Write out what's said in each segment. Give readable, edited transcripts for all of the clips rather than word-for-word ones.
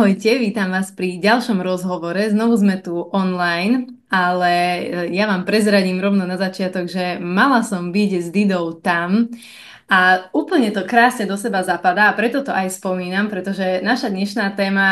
Ahojte, vítam vás pri ďalšom rozhovore. Znovu sme tu online, ale ja vám prezradím rovno na začiatok, že mala som byť s Didou tam a úplne to krásne do seba zapadá a preto to aj spomínam, pretože naša dnešná téma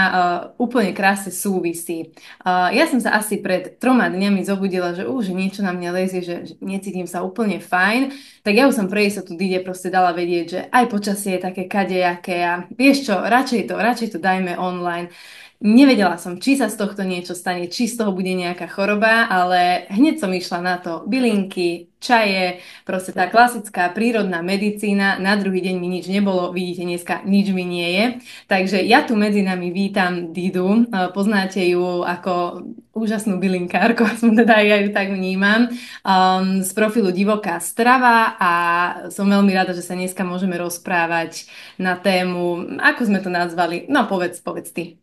úplne krásne súvisí. Ja som sa asi pred 3 dňami zobudila, že už niečo na mňa lezie, že necítim sa úplne fajn, tak ja už som pre istotu Dide proste dala vedieť, že aj počasie je také kadejaké a vieš čo, radšej to dajme online. Nevedela som, či sa z tohto niečo stane, či z toho bude nejaká choroba, ale hneď som išla na to. Bylinky, čaje, proste tá klasická prírodná medicína. Na druhý deň mi nič nebolo, vidíte, dneska nič mi nie je. Takže ja tu medzi nami vítam Didu. Poznáte ju ako úžasnú bylinkárku, aspoň teda ja ju tak vnímam, z profilu Divoká strava a som veľmi rada, že sa dneska môžeme rozprávať na tému, ako sme to nazvali. No povedz ty.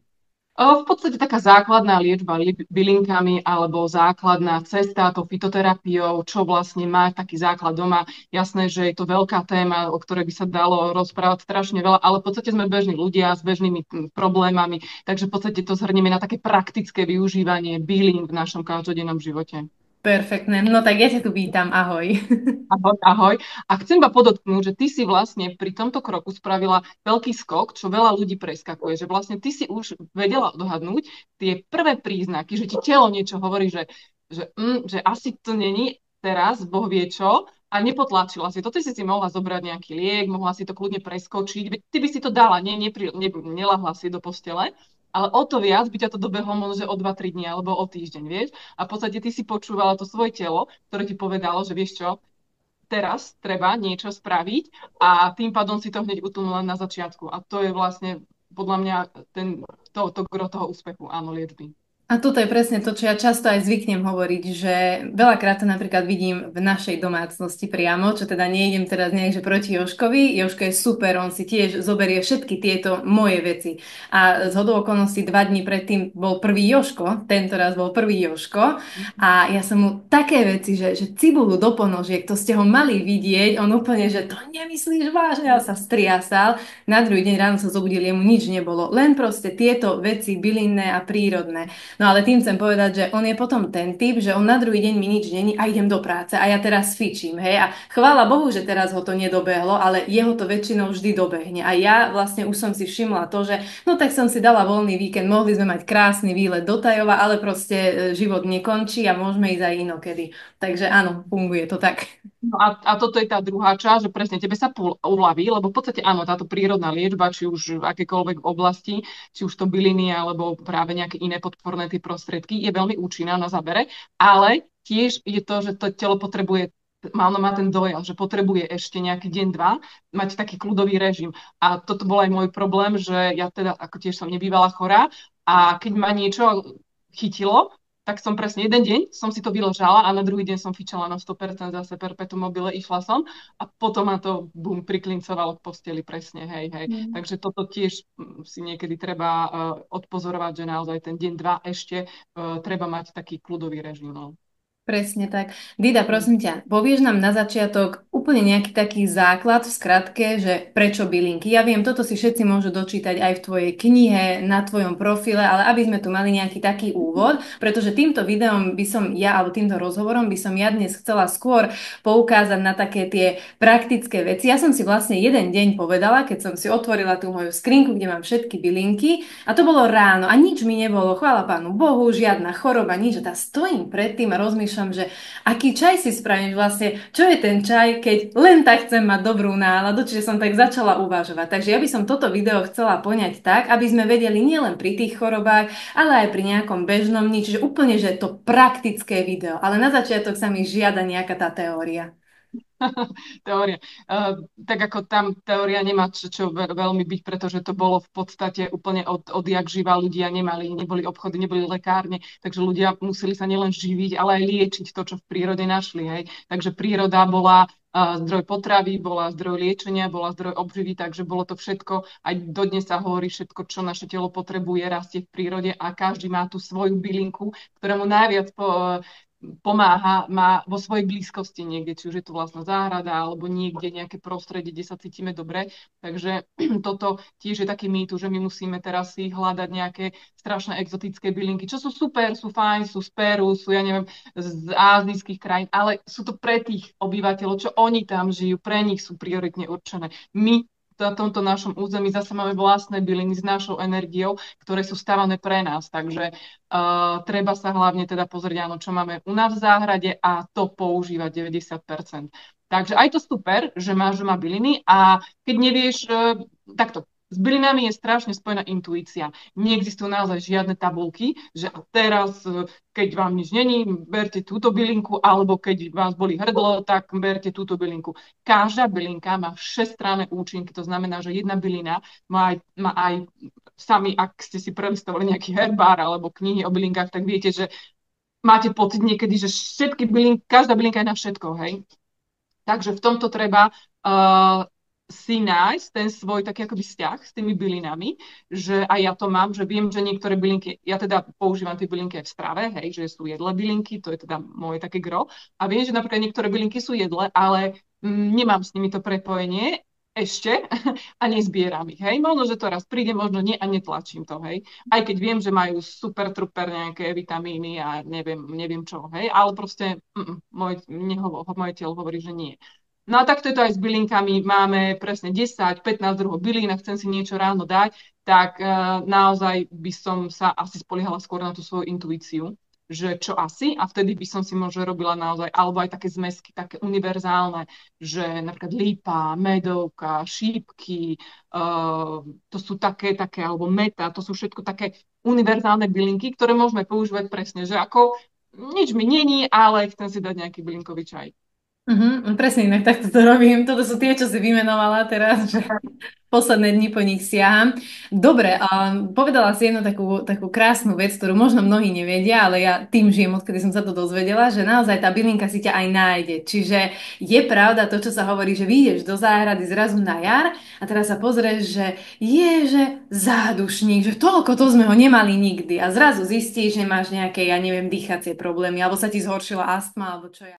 V podstate taká základná liečba bylinkami alebo základná cesta tou fitoterapiou, čo vlastne má taký základ doma. Jasné, že je to veľká téma, o ktorej by sa dalo rozprávať strašne veľa, ale v podstate sme bežní ľudia s bežnými problémami, takže v podstate to zhrnieme na také praktické využívanie bylín v našom každodennom živote. Perfektné. No tak ja ťa tu vítam. Ahoj. Ahoj, ahoj. A chcem iba podotknúť, že ty si vlastne pri tomto kroku spravila veľký skok, čo veľa ľudí preskakuje, že vlastne ty si už vedela odhadnúť tie prvé príznaky, že ti telo niečo hovorí, že asi to není teraz, Boh vie čo, a nepotlačila si to. Ty si mohla zobrať nejaký liek, mohla si to kľudne preskočiť, ty by si to dala, nelahla si do postele, ale o to viac by ťa to dobehlo možno, že o 2-3 dní alebo o týždeň, vieš? A v podstate ty si počúvala to svoje telo, ktoré ti povedalo, že vieš čo, teraz treba niečo spraviť a tým pádom si to hneď utlmila na začiatku. A to je vlastne podľa mňa to gro toho úspechu, áno, liečby. A toto je presne to, čo ja často aj zvyknem hovoriť, že veľakrát to napríklad vidím v našej domácnosti priamo, čo teda nejdem teraz nejak, že proti Joškovi. Joško je super, on si tiež zoberie všetky tieto moje veci. A z hodou okolností 2 dní predtým bol prvý Joško, tento raz bol prvý Joško a ja som mu také veci, že cibulu do ponožiek, to ste ho mali vidieť, on úplne, že to nemyslíš vážne, ale sa striasal. Na druhý deň ráno sa zobudil, jemu nič nebolo, len proste tieto veci bylinné a prírodné. No ale tým chcem povedať, že on je potom ten typ, že on na druhý deň mi nič není a idem do práce a ja teraz fičím, hej. A chvála Bohu, že teraz ho to nedobehlo, ale jeho to väčšinou vždy dobehne. A ja vlastne už som si všimla to, že no tak som si dala voľný víkend, mohli sme mať krásny výlet do Tajova, ale proste život nekončí a môžeme ísť aj inokedy. Takže áno, funguje to tak. No a toto je tá druhá časť, že presne tebe sa uľaví, lebo v podstate áno, táto prírodná liečba, či už v akékoľvek oblasti, či už to byliny alebo práve nejaké iné podporné tie prostriedky, je veľmi účinná na zabere, ale tiež je to, že to telo potrebuje ono má ten dojal, že potrebuje ešte nejaký deň, dva mať taký kľudový režim. A toto bol aj môj problém, že ja teda ako tiež som nebývala chorá a keď ma niečo chytilo, tak som presne jeden deň som si to vyložala a na druhý deň som fičala na 100% zase perpetuum mobile, išla som a potom ma to bum, priklincovalo k posteli presne, hej, hej. Takže toto tiež si niekedy treba odpozorovať, že naozaj ten deň, dva ešte treba mať taký kľudový režim. No. Presne tak. Dida, prosím ťa, povieš nám na začiatok úplne nejaký taký základ v skratke, že prečo bylinky? Ja viem, toto si všetci môžu dočítať aj v tvojej knihe, na tvojom profile, ale aby sme tu mali nejaký taký úvod, pretože týmto videom by som ja, alebo týmto rozhovorom by som ja dnes chcela skôr poukázať na také tie praktické veci. Ja som si vlastne jeden deň povedala, keď som si otvorila tú moju skrinku, kde mám všetky bylinky a to bolo ráno a nič mi nebolo, chvála Pánu Bohu, žiadna choroba, nič. A tá stojím pred tým a rozmýšľam, že aký čaj si spravím vlastne, čo je ten čaj, keď len tak chcem mať dobrú náladu, čiže som tak začala uvažovať. Takže ja by som toto video chcela poňať tak, aby sme vedeli nielen pri tých chorobách, ale aj pri nejakom bežnom dni, čiže úplne, že to praktické video. Ale na začiatok sa mi žiada nejaká tá teória. Teória. Tak ako tam teória nemá čo veľmi byť, pretože to bolo v podstate úplne odjak živa. Ľudia neboli obchody, neboli lekárne, takže ľudia museli sa nielen živiť, ale aj liečiť to, čo v prírode našli. Hej. Takže príroda bola zdroj potravy, bola zdroj liečenia, bola zdroj obživy, takže bolo to všetko. Aj dodnes sa hovorí všetko, čo naše telo potrebuje, rastie v prírode a každý má tú svoju bylinku, ktorá mu najviac pomáha, má vo svojej blízkosti niekde, či už je to vlastná záhrada, alebo niekde nejaké prostredie, kde sa cítime dobre. Takže toto tiež je taký mýtus, že my musíme teraz si hľadať nejaké strašné exotické bylinky, čo sú super, sú fajn, sú z Peru, sú, ja neviem, z azijských krajín, ale sú to pre tých obyvateľov, čo oni tam žijú, pre nich sú prioritne určené. My na tomto našom území zase máme vlastné byliny s našou energiou, ktoré sú stávané pre nás. Takže treba sa hlavne teda pozrieť, áno, čo máme u nás v záhrade a to používať 90%. Takže aj to super, že má byliny a keď nevieš, takto, s bylinami je strašne spojená intuícia. Neexistujú naozaj žiadne tabulky, že a teraz, keď vám nič není, berte túto bylinku, alebo keď vás boli hrdlo, tak berte túto bylinku. Každá bylinka má všestranné účinky, to znamená, že jedna bylina má aj sami, ak ste si prelistovali nejaký herbár alebo knihy o bylinkách, tak viete, že máte pocit niekedy, že všetky bylinky, každá bylinka je na všetko, hej? Takže v tomto treba si nájsť ten svoj taký akoby vzťah s tými bylinami, že aj ja to mám, že viem, že niektoré bylinky, ja teda používam tie bylinky aj v strave, hej, že sú jedlé bylinky, to je teda moje také gro. A viem, že napríklad niektoré bylinky sú jedlé, ale nemám s nimi to prepojenie ešte a nezbieram ich, hej. Možno, že to raz príde, možno nie a netlačím to, hej. Aj keď viem, že majú super, truper nejaké vitamíny a neviem čo, hej, ale proste moje telo hovorí, že nie. No a takto je to aj s bylinkami. Máme presne 10, 15 druhov bylín a chcem si niečo ráno dať, tak naozaj by som sa asi spoliehala skôr na tú svoju intuíciu, že čo asi a vtedy by som si možno robila naozaj, alebo aj také zmesky, také univerzálne, že napríklad lípa, medovka, šípky, to sú také, alebo meta, to sú všetko také univerzálne bylinky, ktoré môžeme používať presne, že ako nič mi není, ale chcem si dať nejaký bylinkový čaj. Presne inak takto to robím. Toto sú tie, čo si vymenovala teraz, že posledné dni po nich siaham. Dobre, povedala si jednu takú krásnu vec, ktorú možno mnohí nevedia, ale ja tým žijem, odkedy som sa to dozvedela, že naozaj tá bylinka si ťa aj nájde. Čiže je pravda to, čo sa hovorí, že vyjdeš do záhrady zrazu na jar a teraz sa pozrieš, že je, že zádušník, že toľko to sme ho nemali nikdy a zrazu zistíš, že máš nejaké, ja neviem, dýchacie problémy alebo sa ti zhoršila astma alebo čo ja.